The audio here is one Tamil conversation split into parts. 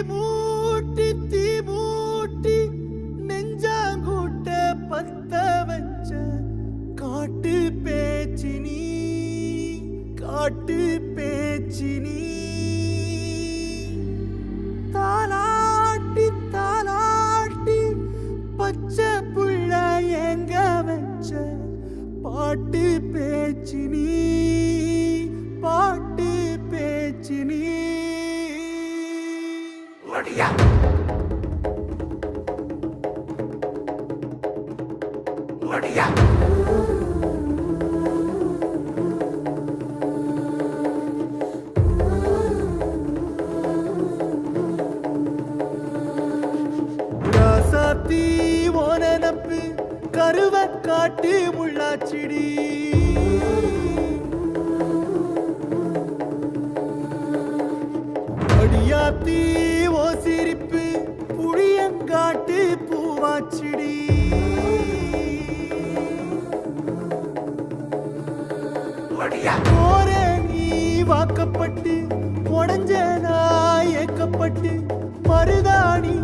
தீ மூட்டி நெஞ்சாங்கூட்ட பத்த வச்ச காட்டு பேச்சினி தாலாட்டி பச்சை புள்ள எங்க வச்ச பாட்டு பேச்சினி ஒடியா ராசாத்தி ஓனப்பு கருவ காட்டு முள்ளாச்சிடி அடியாத்தி ஓ சிரிப்பு புளியங்காட்டு பூவாச்சிடி போரே நீ வாக்கப்பட்டு உடஞ்ச நாய் ஏக்கப்பட்டு மருதாணி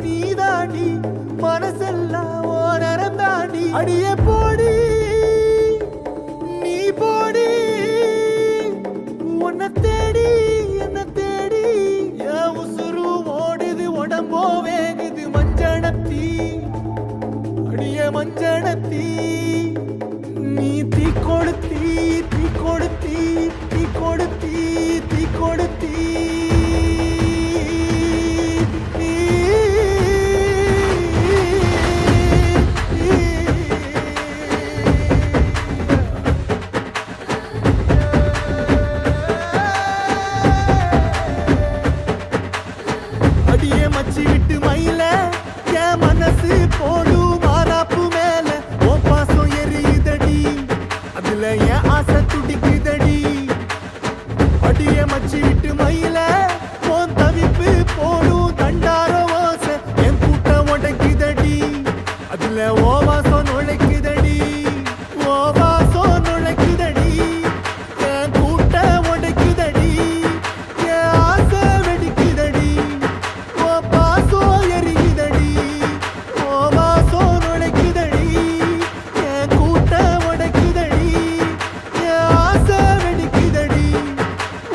நீதாண்டி மனசெல்லாம் ஓ நரந்தாண்டி அடியே போடி நீ போடி உன்னை தேடி என்ன தேடி என் உசுரு ஓடுது உடம்போ வேகுது மஞ்சனத்தி அடியே மஞ்சனத்தி நீ தீ கொடுத்தி அடியே மச்சி விட்டு மயில என் மனசு போடு மாறாப்பு மேல ஓ பாசம் எரியுதடி அதுல என் ஆசை துடிக்குதடி அடியே மச்சி விட்டு மயில போன் தவிப்பு போடும் தண்டார ஓசை என் கூட்டம் உடைக்குதடி அதுல ஓ வாசம் நுழைக்குதடி என் கூட்டம் உடைக்குதடி என் ஆசை வெடிக்குதடி ஓ பாசம் எரிக்குதடி ஓ வாசம் நுழைக்குதடி என் கூட்டம் உடைக்குதடி என் ஆசை வெடிக்குதடி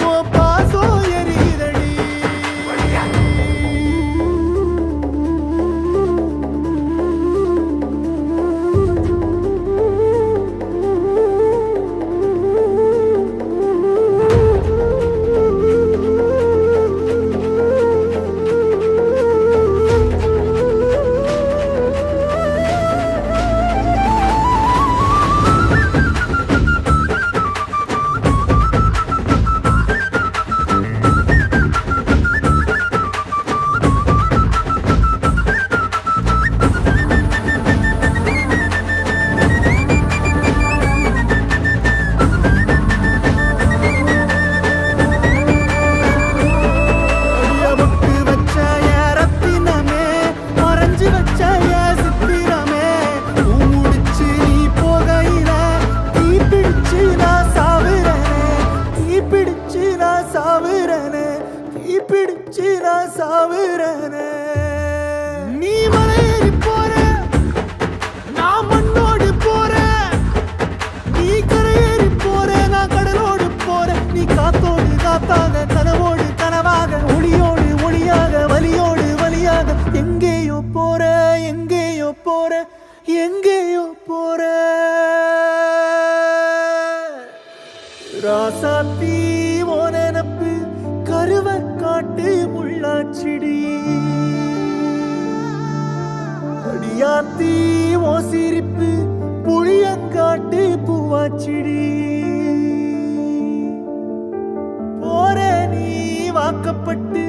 ஓ பாசம் எரிக்குதடி நீ மலையேறி போற நான் மண்ணோடு போற நீ கரையேறி போற நான் கடலோடு போற நீ காத்தோடு காத்தாக கனவோடு கனவாக ஒளியோடு ஒளியாக வலியோடு வலியாக எங்கேயோ போற ராசாத்தி ஓ நெனப்பு கருவ காட்டு முள்ளாச்சிடி அடியாத்தி ஓ சிரிப்பு புளியங்காட்டு பூவாச்சிடி போற நீ வாக்கப்பட்டு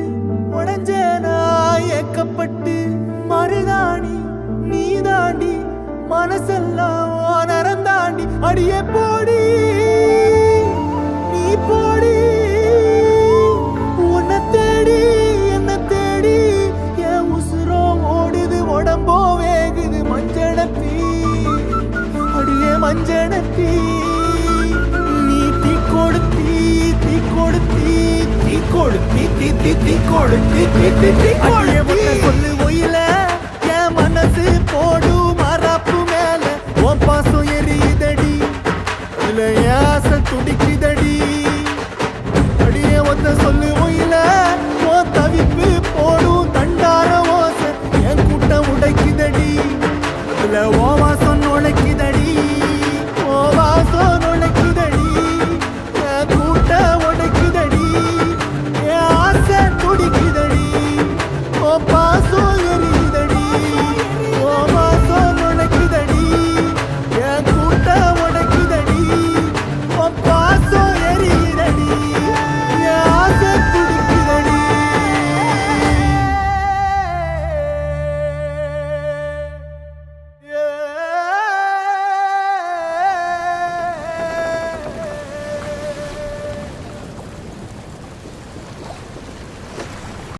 உடஞ்ச நாய் ஏக்கப்பட்டு மருதாணி நீதாண்டி மனசெல்லாம் ஓ நரந்தாண்டி அடியே போடி நீ போடி உன்னை தேடி என்ன தேடி என் உசுரோ ஓடுது உடம்போ வேகுது மஞ்சனத்தி அடியே மஞ்சனத்தி நீ தீ கொடுத்தி தீ கொளுத்தி அடியே ஒத்த சொல்லு ஒயில என் மனசு போடு மாறாப்பு மேல உன் பாசம் எரியுதடி அதுல என் ஆசை துடிக்குதடி அடியே ஒத்த சொல்லு